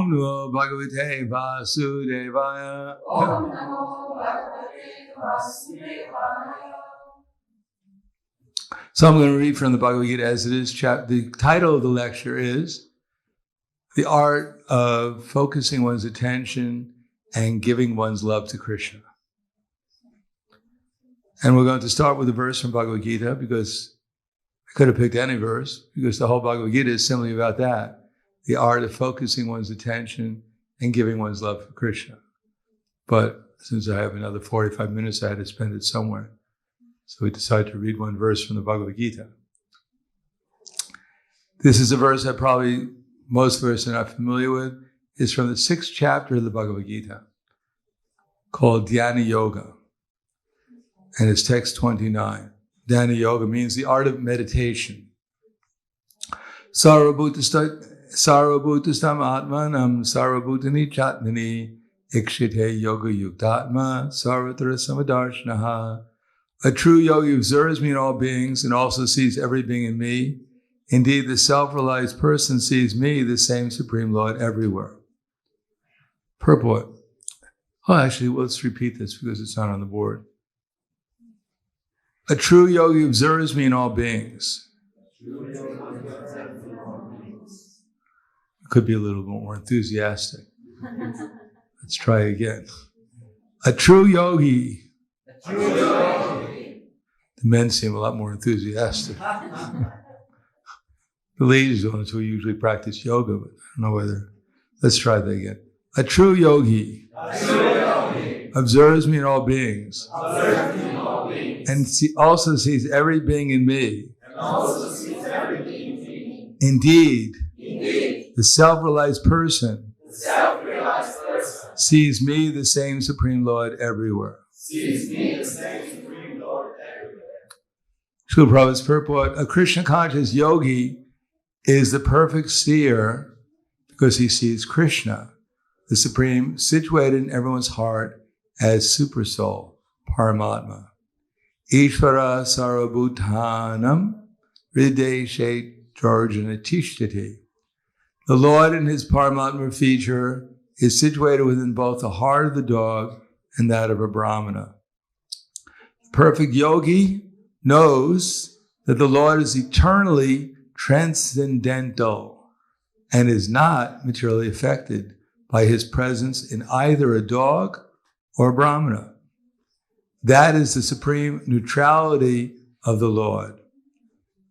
Om Namo Bhagavate Vasudevaya. Om Namo Bhagavate Vasudevaya. So I'm going to read from the Bhagavad Gita as it is. The title of the lecture is The Art of Focusing One's Attention and Giving One's Love to Krishna. And we're going to start with a verse from Bhagavad Gita because I could have picked any verse because the whole Bhagavad Gita is simply about that. The art of focusing one's attention and giving one's love for Krishna. But since I have another 45 minutes, I had to spend it somewhere. So we decided to read one verse from the Bhagavad Gita. This is a verse that probably most of us are not familiar with. It's from the 6th chapter of the Bhagavad Gita called Dhyana Yoga. And it's text 29. Dhyana Yoga means the art of meditation. Sarvabhutastam atmanam sarvabhutani chatmani ikshite yoga yuktatma sarvatra samadarshnaha. A true yogi observes me in all beings and also sees every being in me. Indeed, the self-realized person sees me, the same Supreme Lord, everywhere. Purport. Oh, actually, let's repeat this because it's not on the board. A true yogi observes me in all beings. Could be a little bit more enthusiastic. Let's try again. A true yogi. The men seem a lot more enthusiastic. The ladies are the ones who usually practice yoga, but I don't know whether. Let's try that again. A true yogi, observes me in all beings, and also sees every being in me. Indeed, the self-realized person sees me, the same Supreme Lord, everywhere. Srila Prabhupada's purport, a Krishna conscious yogi is the perfect seer because he sees Krishna, the Supreme, situated in everyone's heart as Super Soul, Paramatma. Ishvara sarvabhutanam hrideshe Georgina Tishtati. The Lord in his Paramatma feature is situated within both the heart of the dog and that of a Brahmana. The perfect yogi knows that the Lord is eternally transcendental and is not materially affected by his presence in either a dog or a Brahmana. That is the supreme neutrality of the Lord.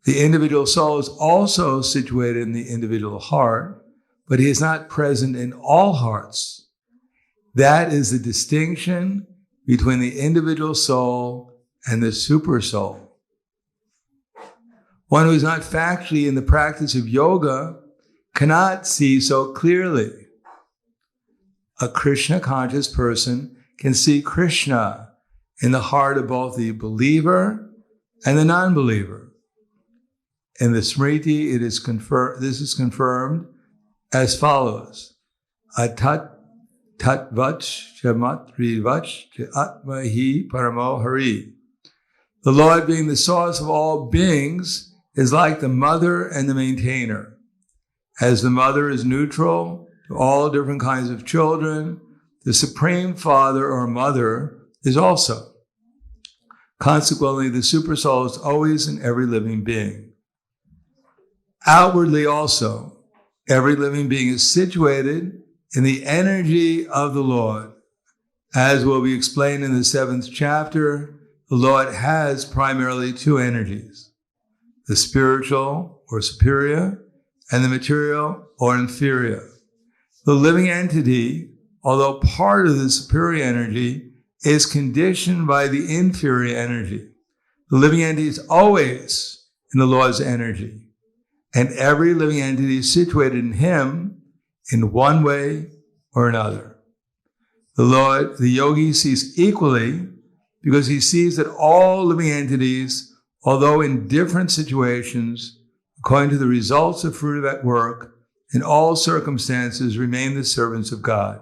The individual soul is also situated in the individual heart, but he is not present in all hearts. That is the distinction between the individual soul and the super soul. One who is not factually in the practice of yoga cannot see so clearly. A Krishna conscious person can see Krishna in the heart of both the believer and the non-believer. In the Smriti, this is confirmed as follows. Atat tatvach chamatrivach atmahi paramo hari. The Lord, being the source of all beings, is like the mother and the maintainer. As the mother is neutral to all different kinds of children, the Supreme Father or Mother is also. Consequently, the Super Soul is always in every living being. Outwardly also, every living being is situated in the energy of the Lord. As will be explained in the 7th chapter, the Lord has primarily two energies, the spiritual or superior and the material or inferior. The living entity, although part of the superior energy, is conditioned by the inferior energy. The living entity is always in the Lord's energy, and every living entity is situated in him in one way or another. The yogi sees equally because he sees that all living entities, although in different situations, according to the results of fruit of that work, in all circumstances remain the servants of God.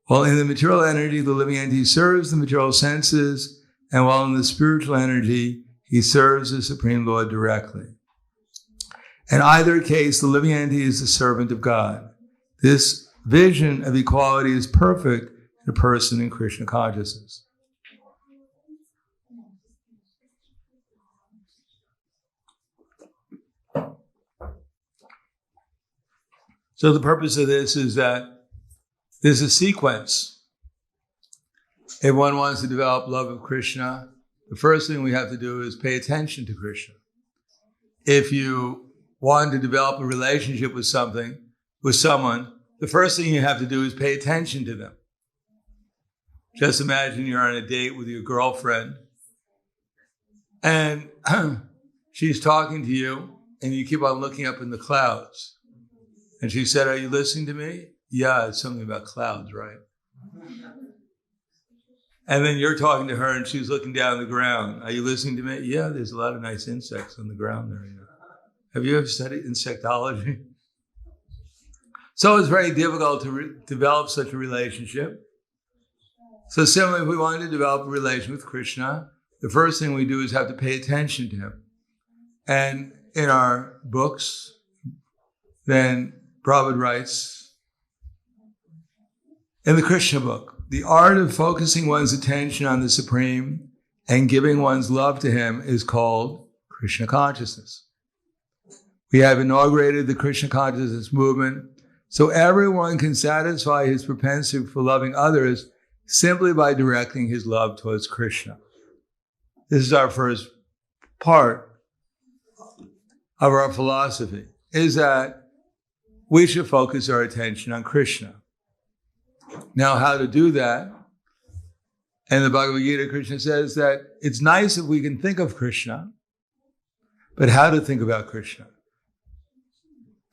While in the material energy, the living entity serves the material senses, and while in the spiritual energy, he serves the Supreme Lord directly. In either case, the living entity is the servant of God. This vision of equality is perfect in a person in Krishna consciousness. So the purpose of this is that there's a sequence. If one wants to develop love of Krishna, the first thing we have to do is pay attention to Krishna. If you want to develop a relationship with someone, the first thing you have to do is pay attention to them. Just imagine you're on a date with your girlfriend and she's talking to you and you keep on looking up in the clouds. And she said, "Are you listening to me?" "Yeah, it's something about clouds, right?" And then you're talking to her and she's looking down the ground. "Are you listening to me?" "Yeah, there's a lot of nice insects on the ground there. You know. Have you ever studied insectology?" So it's very difficult to develop such a relationship. So similarly, if we want to develop a relation with Krishna, the first thing we do is have to pay attention to him. And in our books, then Prabhupada writes, in the Krishna book, the art of focusing one's attention on the Supreme and giving one's love to him is called Krishna consciousness. We have inaugurated the Krishna consciousness movement so everyone can satisfy his propensity for loving others simply by directing his love towards Krishna. This is our first part of our philosophy, is that we should focus our attention on Krishna. Now, how to do that? And the Bhagavad Gita, Krishna says that it's nice if we can think of Krishna, but how to think about Krishna?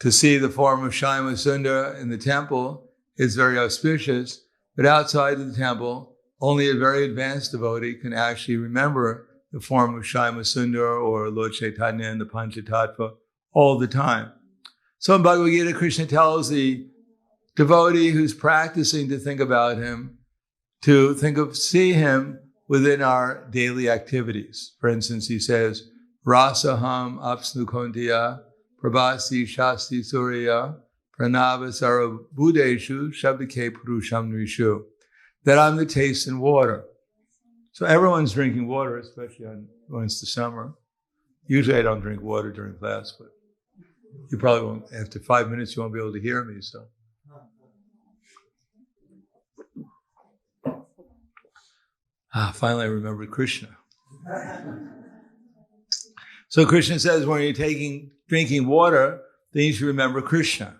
To see the form of Shyama Sundara in the temple is very auspicious, but outside of the temple, only a very advanced devotee can actually remember the form of Shyama Sundara or Lord Chaitanya and the Panchatattva all the time. So in Bhagavad Gita, Krishna tells the devotee who's practicing to think about him, to see him within our daily activities. For instance, he says, Rasaham apsnu kontiya, prabhasi shasti surya, pranava sarabhudeshu, shabdike purusham nishu. That I'm the taste in water. So everyone's drinking water, especially when it's the summer. Usually I don't drink water during class, but you probably won't, after 5 minutes, you won't be able to hear me, so. Finally I remembered Krishna. So Krishna says when you're drinking water, then you should remember Krishna.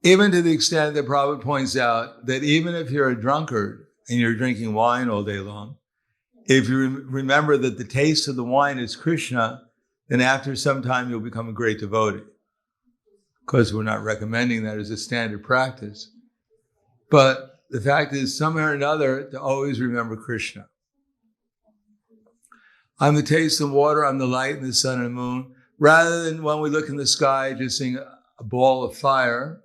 Even to the extent that Prabhupada points out that even if you're a drunkard and you're drinking wine all day long, if you remember that the taste of the wine is Krishna, then after some time you'll become a great devotee. Of course, we're not recommending that as a standard practice. But the fact is, somehow or another, to always remember Krishna. I'm the taste of water, I'm the light and the sun and the moon. Rather than when we look in the sky, just seeing a ball of fire,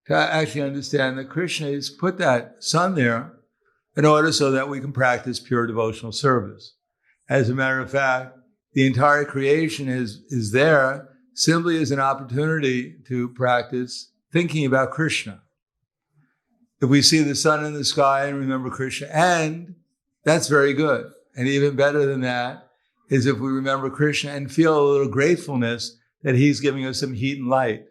to actually understand that Krishna has put that sun there in order so that we can practice pure devotional service. As a matter of fact, the entire creation is there simply as an opportunity to practice thinking about Krishna. If we see the sun in the sky and remember Krishna, and that's very good. And even better than that is if we remember Krishna and feel a little gratefulness that he's giving us some heat and light.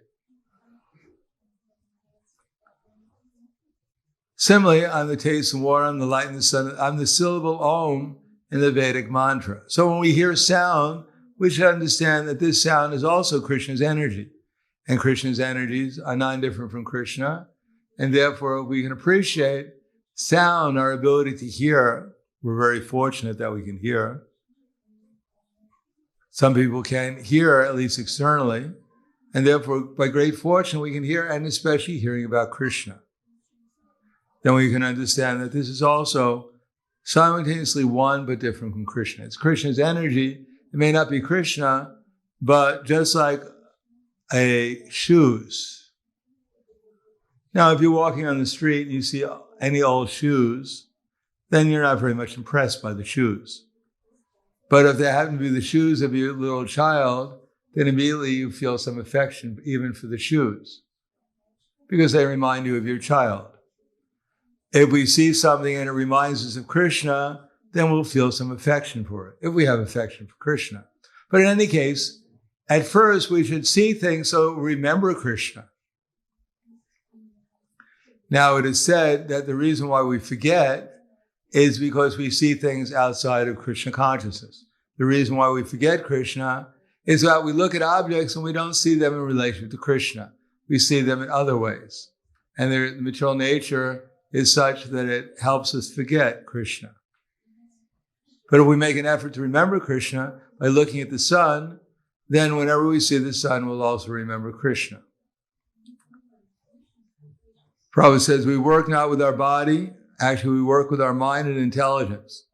Similarly, I'm the taste and water, I'm the light and the sun, I'm the syllable Om in the Vedic mantra. So when we hear sound, we should understand that this sound is also Krishna's energy. And Krishna's energies are non-different from Krishna. And therefore, we can appreciate sound, our ability to hear. We're very fortunate that we can hear. Some people can't hear, at least externally. And therefore, by great fortune, we can hear, and especially hearing about Krishna. Then we can understand that this is also simultaneously one but different from Krishna. It's Krishna's energy. It may not be Krishna, but just like shoes. Now, if you're walking on the street and you see any old shoes, then you're not very much impressed by the shoes. But if they happen to be the shoes of your little child, then immediately you feel some affection even for the shoes. because they remind you of your child. If we see something and it reminds us of Krishna, then we'll feel some affection for it, if we have affection for Krishna. But in any case, at first we should see things so we remember Krishna. Now it is said that the reason why we forget is because we see things outside of Krishna consciousness. The reason why we forget Krishna is that we look at objects and we don't see them in relation to Krishna. We see them in other ways. And their material nature is such that it helps us forget Krishna. But if we make an effort to remember Krishna by looking at the sun, then whenever we see the sun, we'll also remember Krishna. Prabhupada says we work not with our body, actually we work with our mind and intelligence.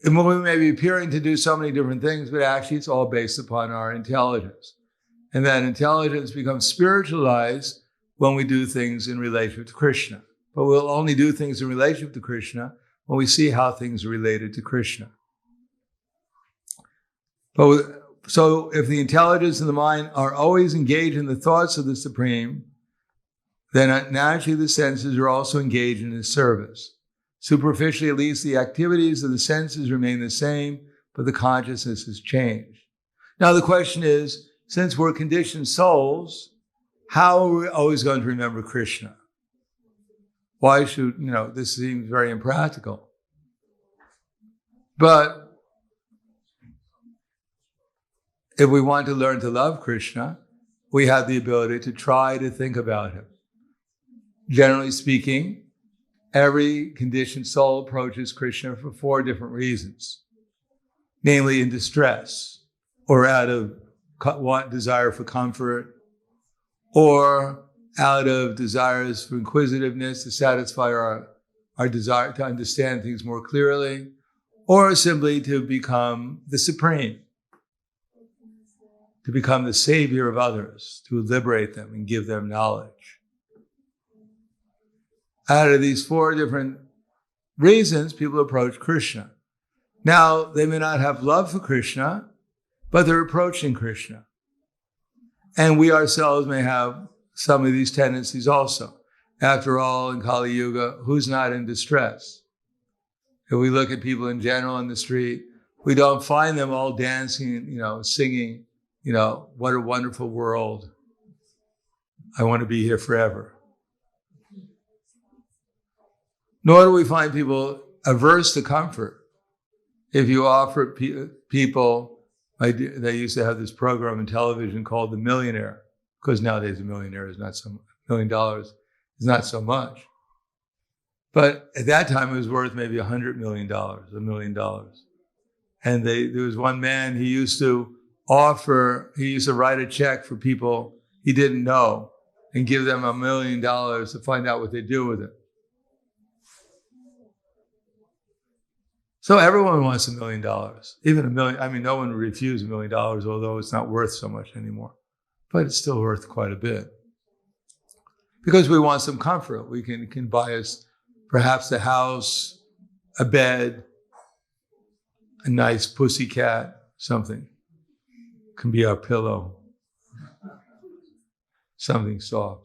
And we may be appearing to do so many different things, but actually it's all based upon our intelligence. And that intelligence becomes spiritualized when we do things in relation to Krishna. But we'll only do things in relation to Krishna when we see how things are related to Krishna. So if the intelligence and the mind are always engaged in the thoughts of the Supreme, then naturally the senses are also engaged in His service. Superficially, at least, the activities of the senses remain the same, but the consciousness has changed. Now the question is, since we're conditioned souls, how are we always going to remember Krishna? Why should, this seems very impractical. But if we want to learn to love Krishna, we have the ability to try to think about Him. Generally speaking, every conditioned soul approaches Krishna for 4 different reasons. Namely, in distress, or out of desire for comfort, or out of desires for inquisitiveness to satisfy our desire to understand things more clearly, or simply to become the Supreme, to become the savior of others, to liberate them and give them knowledge. Out of these 4 different reasons, people approach Krishna. Now, they may not have love for Krishna, but they're approaching Krishna. And we ourselves may have some of these tendencies also. After all, in Kali Yuga, who's not in distress? If we look at people in general in the street, we don't find them all dancing, singing, what a wonderful world. I want to be here forever. Nor do we find people averse to comfort. If you offer people, they used to have this program on television called The Millionaire, because nowadays $1 million is not so $1 million is not so much. But at that time, it was worth maybe $100 million, $1 million. And there was one man, he used to write a check for people he didn't know and give them $1 million to find out what they do with it. So everyone wants $1 million, even $1 million. No one would refuse $1 million, although it's not worth so much anymore. But it's still worth quite a bit. Because we want some comfort. We can buy us perhaps a house, a bed, a nice pussycat, something. Can be our pillow. Something soft.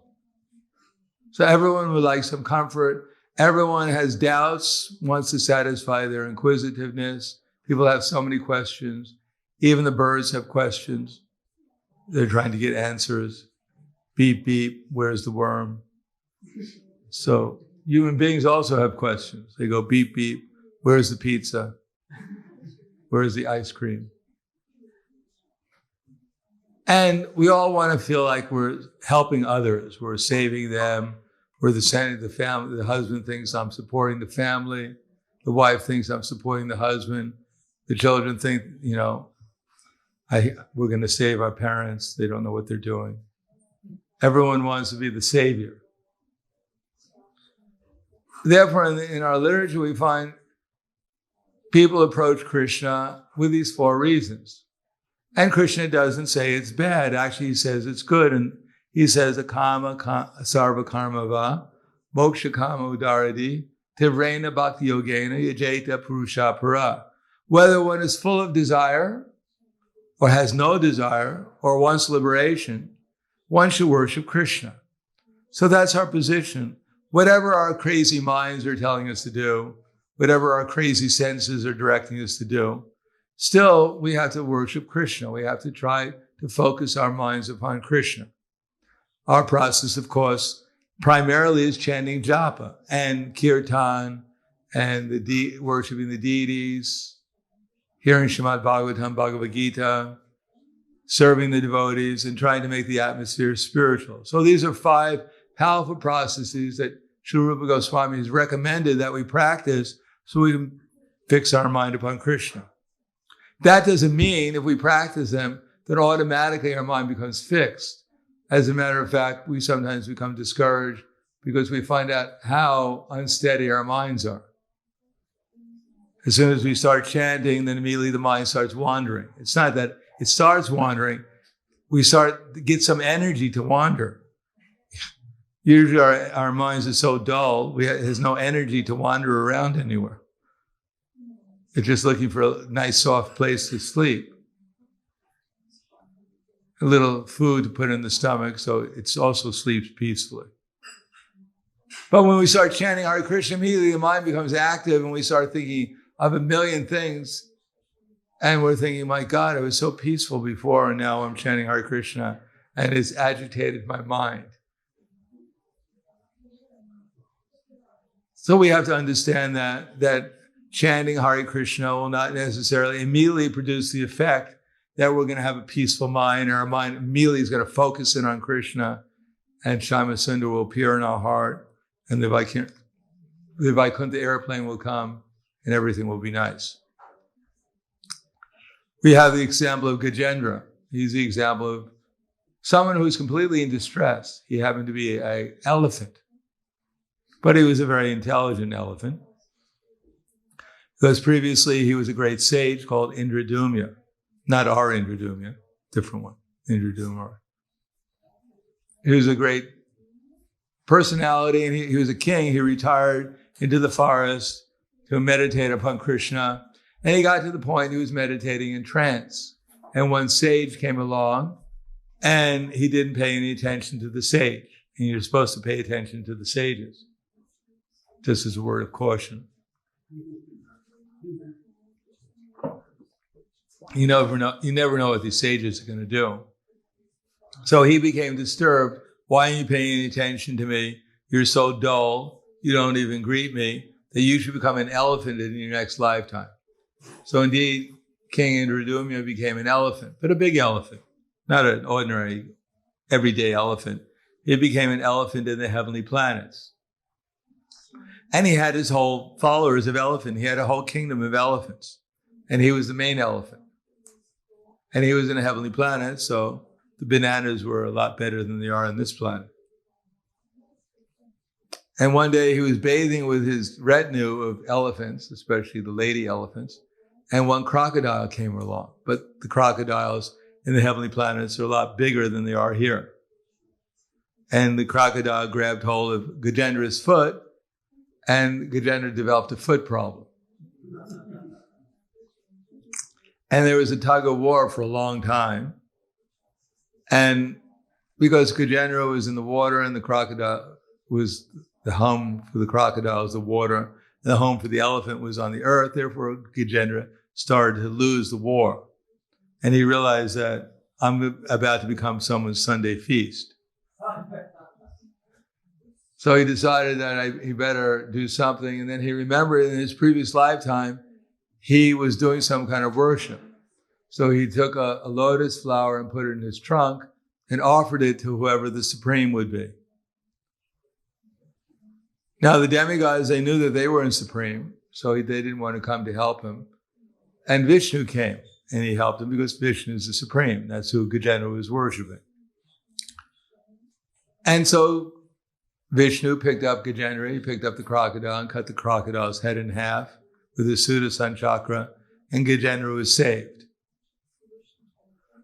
So everyone would like some comfort. Everyone has doubts, wants to satisfy their inquisitiveness. People have so many questions. Even the birds have questions. They're trying to get answers. Beep, beep, where's the worm? So human beings also have questions. They go beep, beep, where's the pizza? Where's the ice cream? And we all want to feel like we're helping others. We're saving them. We're the center of the family. The husband thinks I'm supporting the family. The wife thinks I'm supporting the husband. The children think, we're going to save our parents. They don't know what they're doing. Everyone wants to be the savior. Therefore, in our literature, we find people approach Krishna with these 4 reasons. And Krishna doesn't say it's bad. Actually, he says it's good. And he says, akama sarva karma va, moksha kama udaradi, tivrena bhakti yogena yajeta purusha para. Whether one is full of desire, or has no desire, or wants liberation, one should worship Krishna. So that's our position. Whatever our crazy minds are telling us to do, whatever our crazy senses are directing us to do, still we have to worship Krishna. We have to try to focus our minds upon Krishna. Our process, of course, primarily is chanting japa and kirtan and worshiping the deities, hearing Srimad Bhagavatam, Bhagavad Gita, serving the devotees, and trying to make the atmosphere spiritual. So these are 5 powerful processes that Srila Rupa Goswami has recommended that we practice so we can fix our mind upon Krishna. That doesn't mean if we practice them that automatically our mind becomes fixed. As a matter of fact, we sometimes become discouraged because we find out how unsteady our minds are. As soon as we start chanting, then immediately the mind starts wandering. It's not that it starts wandering. We start to get some energy to wander. Usually our minds are so dull, there's no energy to wander around anywhere. It's just looking for a nice, soft place to sleep. A little food to put in the stomach so it also sleeps peacefully. But when we start chanting Hare Krishna, immediately the mind becomes active and we start thinking of a million things. And we're thinking, my God, it was so peaceful before and now I'm chanting Hare Krishna and it's agitated my mind. So we have to understand that chanting Hare Krishna will not necessarily immediately produce the effect that we're going to have a peaceful mind, and our mind immediately is going to focus in on Krishna, and Shama Sundar will appear in our heart, and the Vaikuntha airplane will come, and everything will be nice. We have the example of Gajendra. He's the example of someone who's completely in distress. He happened to be an elephant, but he was a very intelligent elephant, because previously he was a great sage called Indradumya. Not our Indradumya, different one, Indradumya. He was a great personality, and he was a king. He retired into the forest to meditate upon Krishna, and he got to the point he was meditating in trance. And one sage came along, and he didn't pay any attention to the sage. And you're supposed to pay attention to the sages, just as a word of caution. You never know what these sages are going to do. So he became disturbed. Why aren't you paying any attention to me? You're so dull. You don't even greet me. That you should become an elephant in your next lifetime. So indeed, King Indradumya became an elephant, but a big elephant, not an ordinary, everyday elephant. He became an elephant in the heavenly planets. And he had his whole followers of elephant. He had a whole kingdom of elephants. And he was the main elephant. And he was in a heavenly planet, so the bananas were a lot better than they are on this planet. And one day he was bathing with his retinue of elephants, especially the lady elephants, and one crocodile came along. But the crocodiles in the heavenly planets are a lot bigger than they are here. And the crocodile grabbed hold of Gajendra's foot, and Gajendra developed a foot problem. And there was a tug of war for a long time. And because Gajendra was in the water and the crocodile was the home for the crocodile was the water, and the home for the elephant was on the earth, therefore Gajendra started to lose the war. And he realized that I'm about to become someone's Sunday feast. So he decided that he better do something. And then he remembered in his previous lifetime, he was doing some kind of worship. So he took a lotus flower and put it in his trunk and offered it to whoever the supreme would be. Now the demigods, they knew that they were in supreme, so they didn't want to come to help him. And Vishnu came and he helped him because Vishnu is the supreme. That's who Gajendra was worshiping. And so Vishnu picked up Gajendra, he picked up the crocodile and cut the crocodile's head in half with his Sudarshan chakra, and Gajendra was saved.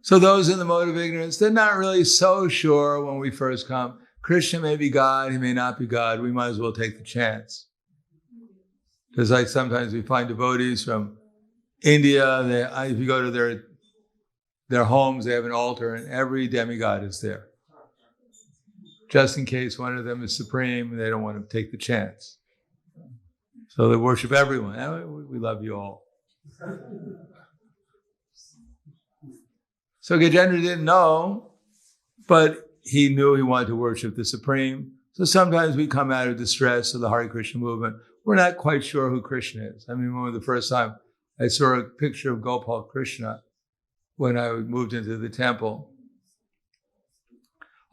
So those in the mode of ignorance, they're not really so sure when we first come. Krishna may be God, he may not be God. We might as well take the chance. Just like sometimes we find devotees from India, if you go to their homes, they have an altar and every demigod is there. just in case one of them is supreme and they don't want to take the chance. So they worship everyone. Oh, we love you all. So Gajendra didn't know, but he knew he wanted to worship the Supreme. So sometimes we come out of distress of the Hare Krishna movement. We're not quite sure who Krishna is. I remember the first time I saw a picture of Gopal Krishna when I moved into the temple.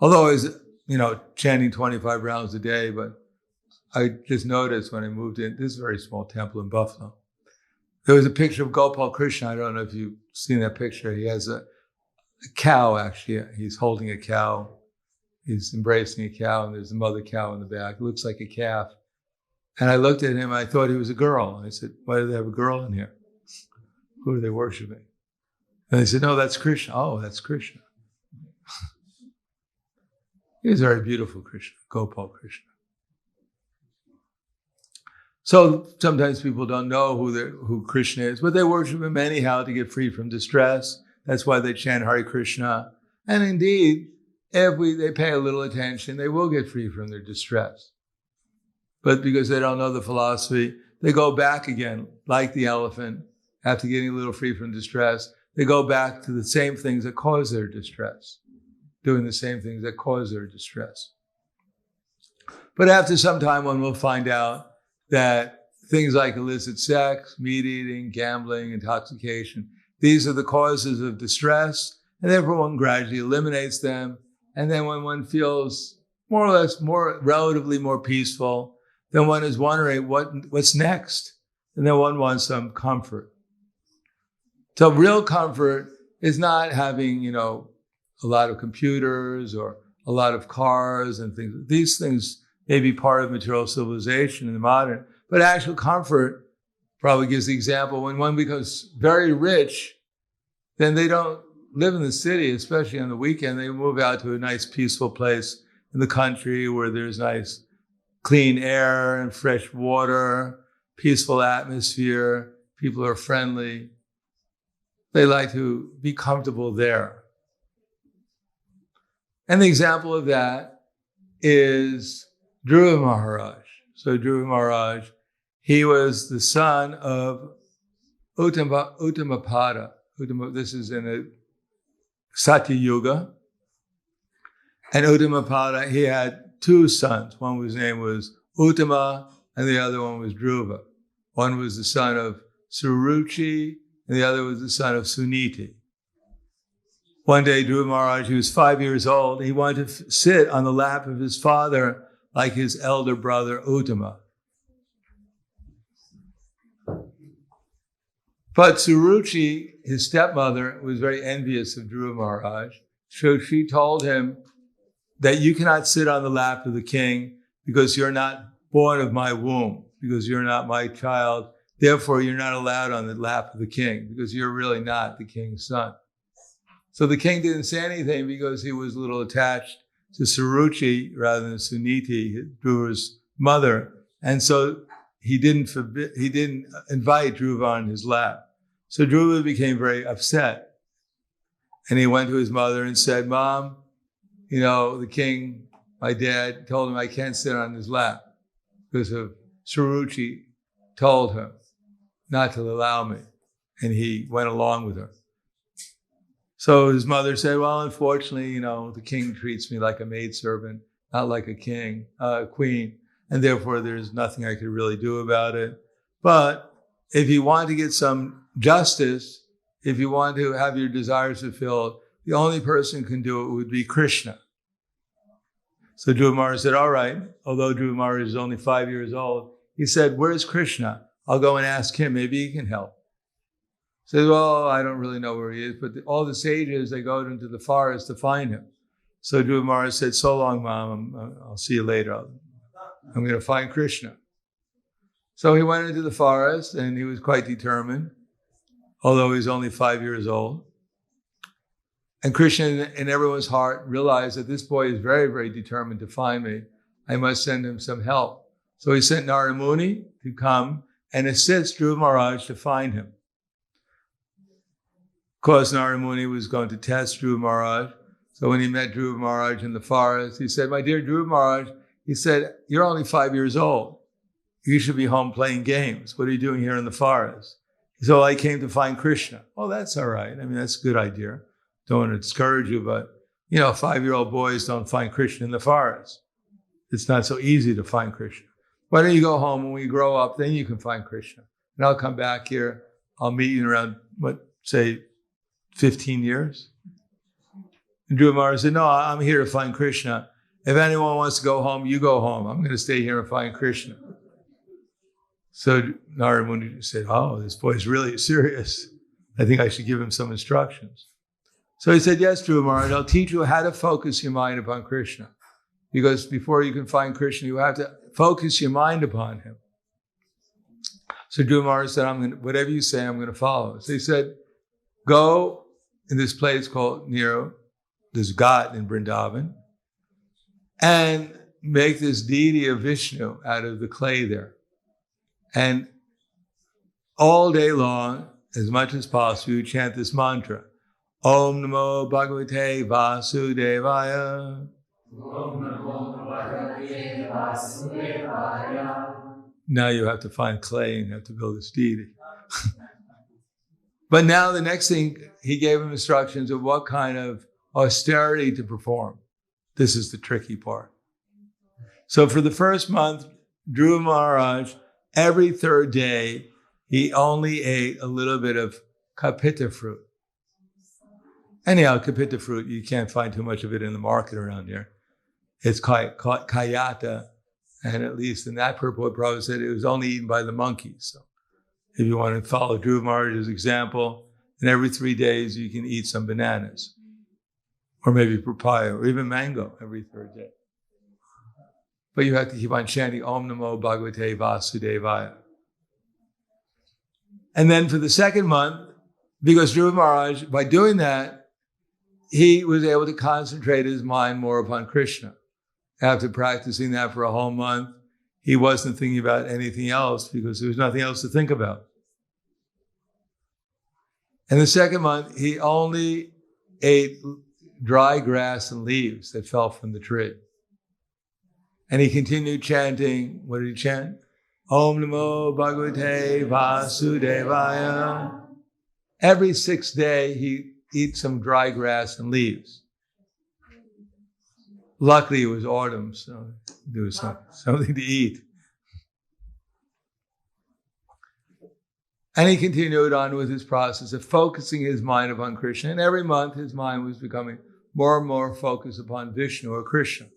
Although I was, chanting 25 rounds a day, but I just noticed when I moved in, this is a very small temple in Buffalo. There was a picture of Gopal Krishna. I don't know if you've seen that picture. He has a cow, actually. He's holding a cow. He's embracing a cow, and there's a mother cow in the back. It looks like a calf. And I looked at him, and I thought he was a girl. And I said, why do they have a girl in here? Who are they worshiping? And they said, no, that's Krishna. Oh, that's Krishna. He's a very beautiful Krishna, Gopal Krishna. So sometimes people don't know who Krishna is, but they worship him anyhow to get free from distress. That's why they chant Hare Krishna. And indeed, if they pay a little attention, they will get free from their distress. But because they don't know the philosophy, they go back again, like the elephant, after getting a little free from distress. They go back to the same things that cause their distress, doing the same things that cause their distress. But after some time, one will find out that things like illicit sex, meat eating, gambling, intoxication, these are the causes of distress, and therefore one gradually eliminates them. And then when one feels more or less relatively more peaceful, then one is wondering what's next. And then one wants some comfort. So real comfort is not having, a lot of computers or a lot of cars and things. These things may be part of material civilization in the modern, but actual comfort probably gives the example when one becomes very rich, then they don't live in the city, especially on the weekend. They move out to a nice peaceful place in the country where there's nice clean air and fresh water, peaceful atmosphere, people are friendly. They like to be comfortable there. And the example of that is Dhruva Maharaj. So Dhruva Maharaj, he was the son of Uttamapada. This is in the Satya Yuga. And Uttamapada, he had two sons. One whose name was Uttama, and the other one was Dhruva. One was the son of Suruchi, and the other was the son of Suniti. One day, Dhruva Maharaj, he was 5 years old. He wanted to sit on the lap of his father like his elder brother, Uttama. But Suruchi, his stepmother, was very envious of Dhruva Maharaj. So she told him that you cannot sit on the lap of the king because you're not born of my womb, because you're not my child. Therefore, you're not allowed on the lap of the king because you're really not the king's son. So the king didn't say anything because he was a little attached to Suruchi rather than Suniti, Dhruva's mother. And so he didn't invite Dhruva on his lap. So Dhruva became very upset. And he went to his mother and said, Mom, the king, my dad, told him I can't sit on his lap because of Suruchi told him not to allow me. And he went along with her. So his mother said, well, unfortunately, the king treats me like a maidservant, not like a queen. And therefore, there's nothing I could really do about it. But if you want to get some justice, if you want to have your desires fulfilled, the only person who can do it would be Krishna. So Dhruva Maharaj said, all right. Although Dhruva Maharaj is only 5 years old, he said, where's Krishna? I'll go and ask him. Maybe he can help. He said, well, I don't really know where he is. But all the sages, they go into the forest to find him. So Dhruva Maharaj said, so long, Mom. I'll see you later. I'm going to find Krishna. So he went into the forest, and he was quite determined, although he was only 5 years old. And Krishna, in everyone's heart, realized that this boy is very, very determined to find me. I must send him some help. So he sent Narada Muni to come and assist Dhruva Maharaj to find him. Of course, Narada Muni was going to test Dhruva Maharaj. So when he met Dhruva Maharaj in the forest, he said, "My dear Dhruva Maharaj," he said, "you're only 5 years old. You should be home playing games. What are you doing here in the forest?" He said, "Well, I came to find Krishna." "Oh, that's all right. I mean, that's a good idea. Don't want to discourage you, but, 5-year-old boys don't find Krishna in the forest. It's not so easy to find Krishna. Why don't you go home when we grow up, then you can find Krishna. And I'll come back here. I'll meet you in around, 15 years?" And Dhruva Maharaj said, "No, I'm here to find Krishna. If anyone wants to go home, you go home. I'm going to stay here and find Krishna." So Narada Muni said, "Oh, this boy's really serious. I think I should give him some instructions." So he said, "Yes, Dhruva Maharaj, I'll teach you how to focus your mind upon Krishna. Because before you can find Krishna, you have to focus your mind upon him." So Dhruva Maharaj said, "Whatever you say, I'm going to follow." So he said, "Go in this place called near this ghat in Vrindavan and make this deity of Vishnu out of the clay there. And all day long, as much as possible, you chant this mantra, Om Namo Bhagavate Vasudevaya. Om Namo Bhagavate Vasudevaya. Now you have to find clay and you have to build this deity. But now the next thing, he gave him instructions of what kind of austerity to perform. This is the tricky part. So for the first month, Dhruva Maharaj, every third day, he only ate a little bit of kapita fruit. Anyhow, kapita fruit, you can't find too much of it in the market around here. It's kayata, and at least in that purport, Prabhupada said it was only eaten by the monkeys. So if you want to follow Dhruva Maharaj's example, and every 3 days you can eat some bananas, or maybe papaya, or even mango every third day. But you have to keep on chanting Om Namo Bhagavate Vasudevaya. And then for the second month, because Dhruva Maharaj, by doing that, he was able to concentrate his mind more upon Krishna. After practicing that for a whole month, he wasn't thinking about anything else because there was nothing else to think about. And the second month, he only ate dry grass and leaves that fell from the tree. And he continued chanting, what did he chant? Om Namo Bhagavate Vasudevaya. Every 6th day, he eat some dry grass and leaves. Luckily, it was autumn, so there was something to eat. And he continued on with his process of focusing his mind upon Krishna. And every month, his mind was becoming more and more focused upon Vishnu or Krishna.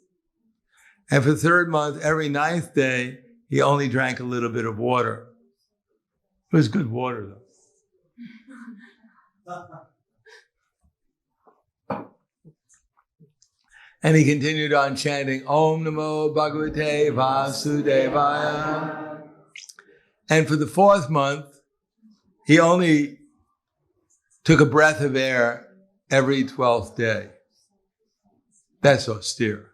And for the 3rd month, every 9th day, he only drank a little bit of water. It was good water, though. And he continued on chanting, Om Namo Bhagavate Vasudevaya. And for the 4th month, he only took a breath of air every 12th day. That's austere.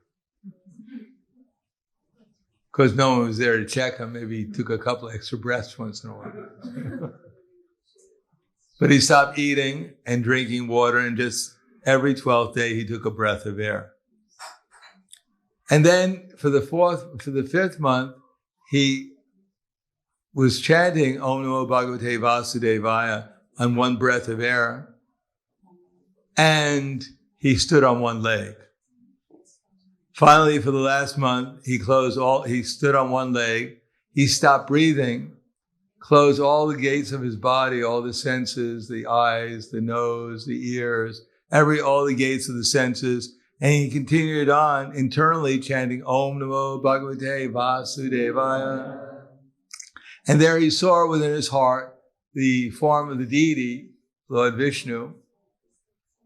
Because no one was there to check him. Maybe he took a couple extra breaths once in a while. But he stopped eating and drinking water, and just every 12th day he took a breath of air. And then for the 5th month, he was chanting Om Namo Bhagavate Vasudevaya on one breath of air, and he stood on one leg. Finally, for the last month, he stood on one leg, he stopped breathing, closed all the gates of his body, all the senses, the eyes, the nose, the ears, all the gates of the senses, and he continued on internally chanting Om Namo Bhagavate Vasudevaya. And there he saw within his heart the form of the deity, Lord Vishnu.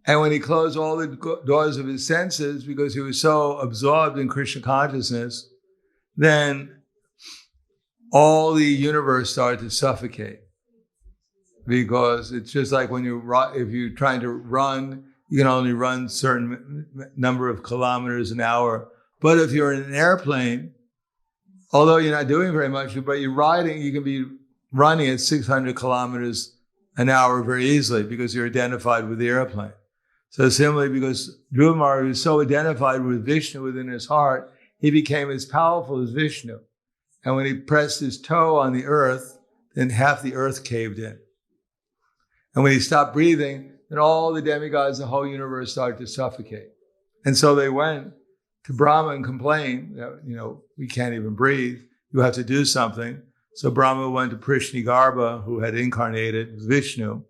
And when he closed all the doors of his senses, because he was so absorbed in Krishna consciousness, then all the universe started to suffocate. Because it's just like when if you're trying to run, you can only run a certain number of kilometers an hour. But if you're in an airplane, although you're not doing very much, but you're riding, you can be running at 600 kilometers an hour very easily because you're identified with the airplane. So similarly, because Dhruva Maharaj was so identified with Vishnu within his heart, he became as powerful as Vishnu. And when he pressed his toe on the earth, then half the earth caved in. And when he stopped breathing, then all the demigods, the whole universe started to suffocate. And so they went to Brahma and complained that, we can't even breathe. You have to do something. So Brahma went to Prishnigarbha, who had incarnated as Vishnu,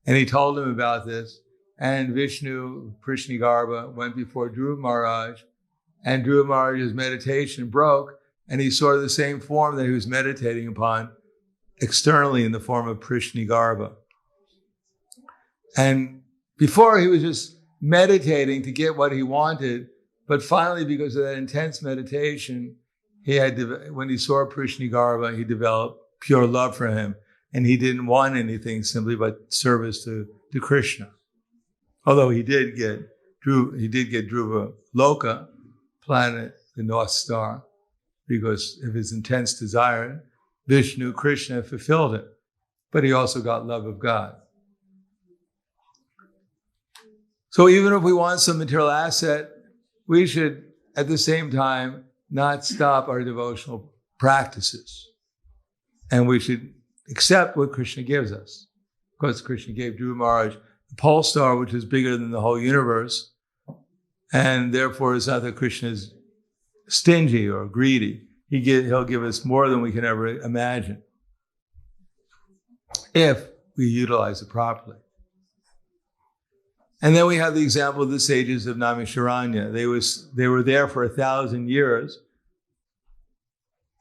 and he told him about this. And Vishnu, Prishnigarbha, went before Dhruva Maharaj, and Dhruva Maharaj's meditation broke, and he saw the same form that he was meditating upon externally in the form of Prishnigarbha. And before he was just meditating to get what he wanted, but finally, because of that intense meditation, when he saw Prishnigarbha, he developed pure love for him, and he didn't want anything simply but service to Krishna. Although he did get Dhruva Loka, planet, the North Star, because of his intense desire, Vishnu, Krishna fulfilled it. But he also got love of God. So even if we want some material asset, we should, at the same time, not stop our devotional practices. And we should accept what Krishna gives us. Of course, Krishna gave Dhruva Maharaj the pole star, which is bigger than the whole universe. And therefore, it's not that Krishna is stingy or greedy. He'll give us more than we can ever imagine, if we utilize it properly. And then we have the example of the sages of Naimisharanya. They were there for 1,000 years,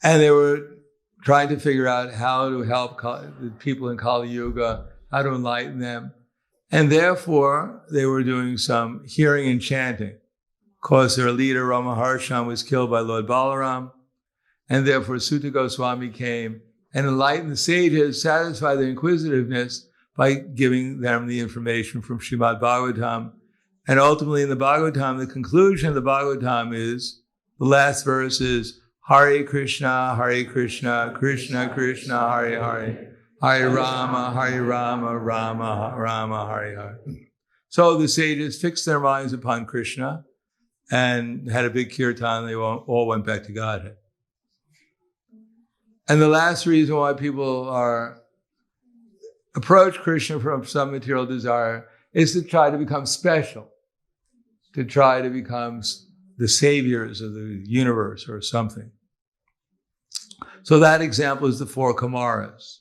and they were trying to figure out how to help the people in Kali Yuga, how to enlighten them. And therefore, they were doing some hearing and chanting. Of course, their leader, Ramaharshan, was killed by Lord Balaram. And therefore, Sutta Goswami came and enlightened the sages, satisfied their inquisitiveness by giving them the information from Srimad Bhagavatam. And ultimately, in the Bhagavatam, the conclusion of the Bhagavatam is, the last verse is, Hare Krishna, Krishna Krishna, Hare Hare, Hare Rama, Rama Rama, Hare Hare. So the sages fixed their minds upon Krishna and had a big kirtan. They all went back to Godhead. And the last reason why people approach Krishna from some material desire is to try to become special, to try to become the saviors of the universe or something. So that example is the 4 Kumaras.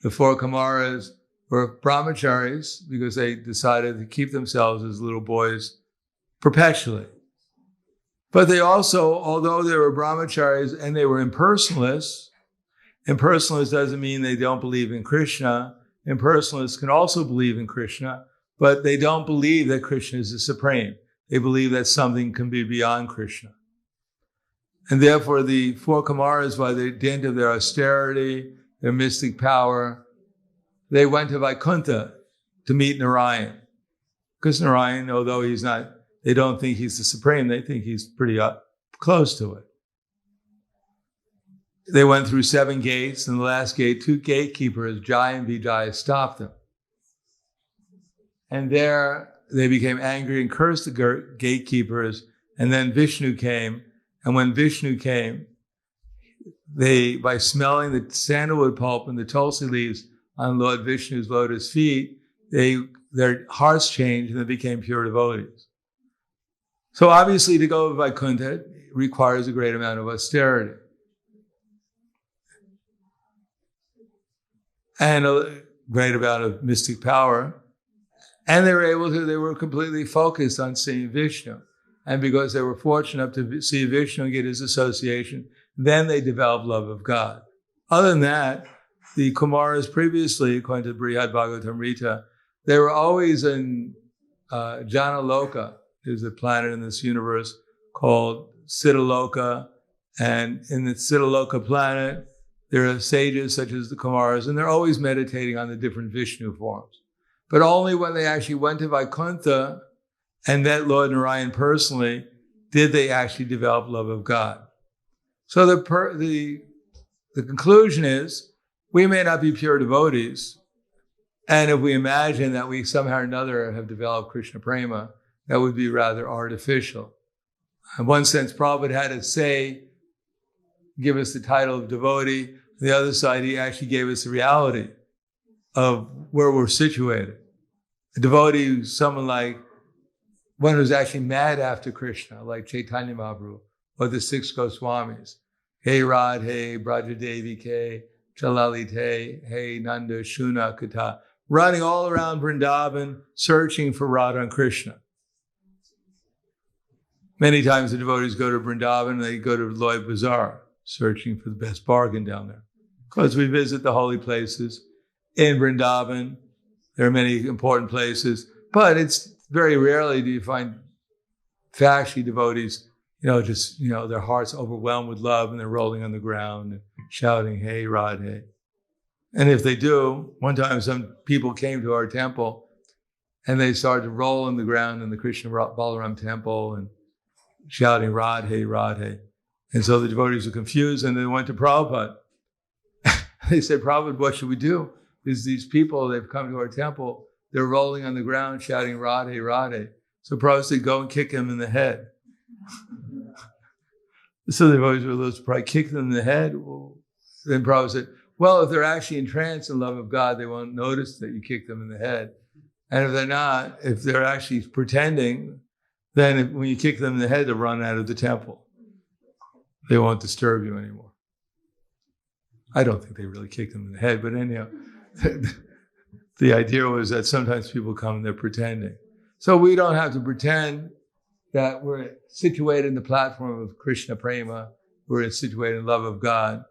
The 4 Kumaras were brahmacharis because they decided to keep themselves as little boys perpetually. But they also, although they were brahmacharis and they were impersonalists doesn't mean they don't believe in Krishna. Impersonalists can also believe in Krishna, but they don't believe that Krishna is the supreme. They believe that something can be beyond Krishna. And therefore, the 4 Kumaras, by the dint of their austerity, their mystic power, they went to Vaikuntha to meet Narayan. Because Narayan, although they don't think he's the supreme, they think he's pretty close to it. They went through 7 gates, and the last gate, 2 gatekeepers, Jai and Vijaya, stopped them. And there they became angry and cursed the gatekeepers, and then Vishnu came. And when Vishnu came, by smelling the sandalwood pulp and the tulsi leaves on Lord Vishnu's lotus feet, their hearts changed and they became pure devotees. So obviously to go to Vaikuntha requires a great amount of austerity. And a great amount of mystic power. And they were completely focused on seeing Vishnu. And because they were fortunate to see Vishnu and get his association, then they developed love of God. Other than that, the Kumaras previously, according to Brihad Bhagavatamrita, they were always in Janaloka. There's a planet in this universe called Siddhaloka. And in the Siddhaloka planet, there are sages such as the Kumaras, and they're always meditating on the different Vishnu forms. But only when they actually went to Vaikuntha and met Lord Narayan personally did they actually develop love of God. So the conclusion is, we may not be pure devotees, And if we imagine that we somehow or another have developed Krishna prema, that would be rather artificial. In one sense, Prabhupada had to say, give us the title of devotee. On the other side, he actually gave us the reality of where we're situated. A devotee is someone like one who's actually mad after Krishna, like Chaitanya Mahaprabhu or the six Goswamis. Hey Radhe, Brajadevi Ke, Chalalite, Hey Nanda Shuna Kata, running all around Vrindavan, searching for Radha and Krishna. Many times the devotees go to Vrindavan and they go to Lloyd Bazaar, searching for the best bargain down there. Because we visit the holy places in Vrindavan. There are many important places, but it's very rarely do you find actually devotees, their hearts overwhelmed with love and they're rolling on the ground and shouting, Hey Radhe. And if they do, one time some people came to our temple and they started to roll on the ground in the Krishna Balaram temple and shouting Radhe, Radhe. And so the devotees were confused and they went to Prabhupada. They said, Prabhupada, what should we do? Because these people, they've come to our temple, they're rolling on the ground shouting Radhe, Radhe. So Prabhupada said, go and kick them in the head. So the devotees were a little surprised, kick them in the head? Well, then Prabhupada said, well, if they're actually entranced in love of God, they won't notice that you kick them in the head. And if they're not, if they're actually pretending, then when you kick them in the head, they'll run out of the temple. They won't disturb you anymore. I don't think they really kicked them in the head, but anyhow, the idea was that sometimes people come and they're pretending. So we don't have to pretend that we're situated in the platform of Krishna prema, we're situated in love of God.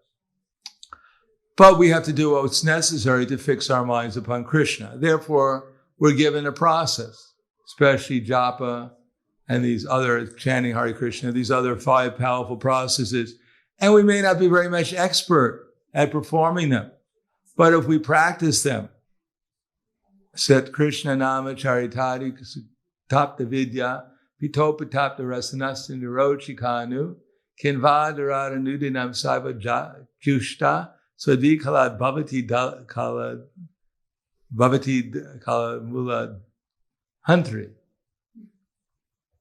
But we have to do what's necessary to fix our minds upon Krishna. Therefore, we're given a process, especially japa and these other chanting Hare Krishna, these other 5 powerful processes. And we may not be very much expert at performing them, but if we practice them, Set Krishna Nama Charitadi Tapta Vidya, Pitopa Tapta Rasanastin Nirochikanu, Kinvadarada Nudinam Saiva Jushta, Swadikala Bhavati Kala Mula Hantri.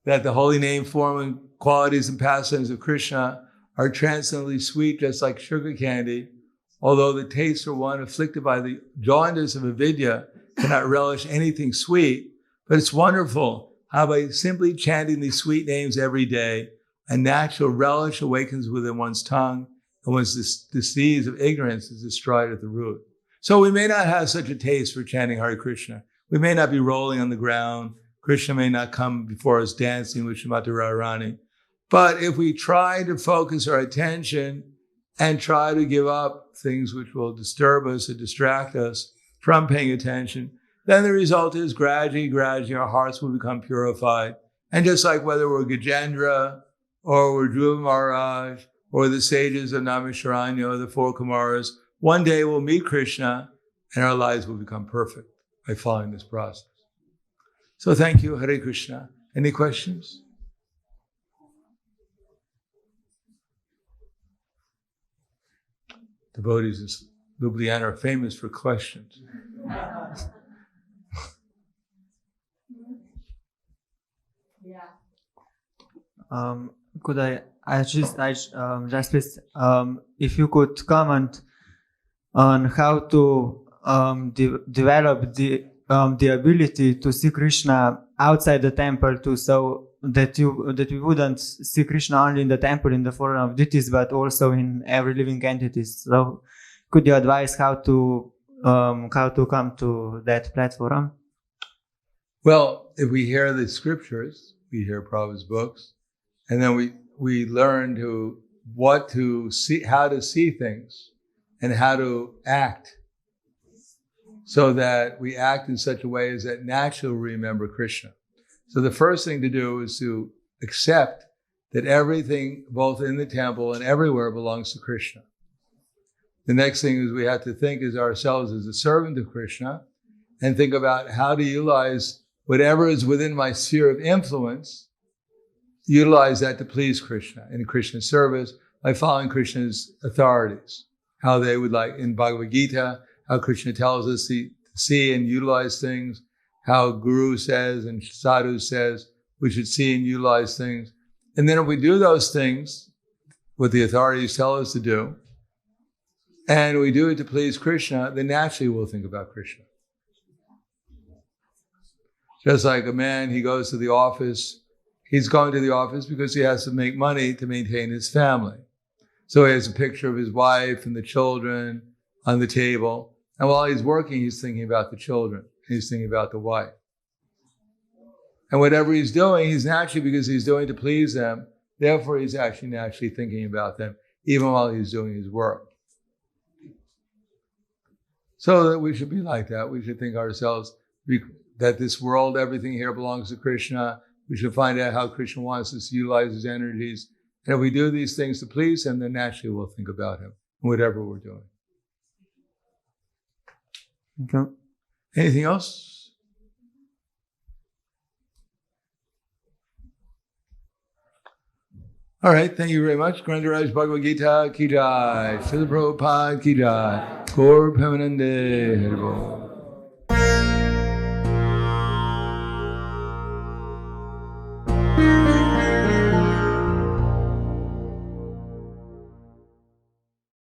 That the holy name, form, and qualities and pastimes of Krishna are transcendently sweet, just like sugar candy, although the taste for one afflicted by the jaundice of avidya cannot relish anything sweet. But it's wonderful how by simply chanting these sweet names every day, a natural relish awakens within one's tongue, and one's disease of ignorance is destroyed at the root. So we may not have such a taste for chanting Hare Krishna. We may not be rolling on the ground. Krishna may not come before us dancing with Srimati Radharani. But if we try to focus our attention and try to give up things which will disturb us or distract us from paying attention, then the result is gradually our hearts will become purified. And just like whether we're Gajendra or we're Dhruva Maharaj or the sages of Naimisharanya or the 4 Kumaras, one day we'll meet Krishna and our lives will become perfect by following this process. So thank you, Hare Krishna. Any questions? Devotees in Ljubljana are famous for questions. Could I just please, if you could comment on how to develop the ability to see Krishna outside the temple too, so that we wouldn't see Krishna only in the temple in the form of deities, but also in every living entity. So, could you advise how to come to that platform? Well, if we hear the scriptures, we hear Prabhupada's books, and then we learn how to see things and how to act, so that we act in such a way as that naturally we remember Krishna. So the first thing to do is to accept that everything, both in the temple and everywhere, belongs to Krishna. The next thing is we have to think as ourselves as a servant of Krishna and think about how to utilize whatever is within my sphere of influence, utilize that to please Krishna in Krishna's service by following Krishna's authorities. How they would, like in Bhagavad Gita, how Krishna tells us to see and utilize things, how Guru says and Sadhu says we should see and utilize things. And then if we do those things, what the authorities tell us to do, and we do it to please Krishna, then naturally we'll think about Krishna. Just like a man, he goes to the office. He's going to the office because he has to make money to maintain his family. So he has a picture of his wife and the children on the table. And while he's working, he's thinking about the children. He's thinking about the wife. And whatever he's doing, he's naturally, because he's doing to please them, therefore he's actually naturally thinking about them, even while he's doing his work. So that we should be like that. We should think ourselves that this world, everything here belongs to Krishna. We should find out how Krishna wants us to utilize his energies. And if we do these things to please him, then naturally we'll think about him, whatever we're doing. Okay. Anything else? All right, thank you very much. Grandaraj Bhagavad Gita ki jai, Srila Prabhupada ki jai, Gaur Premanande Haribol.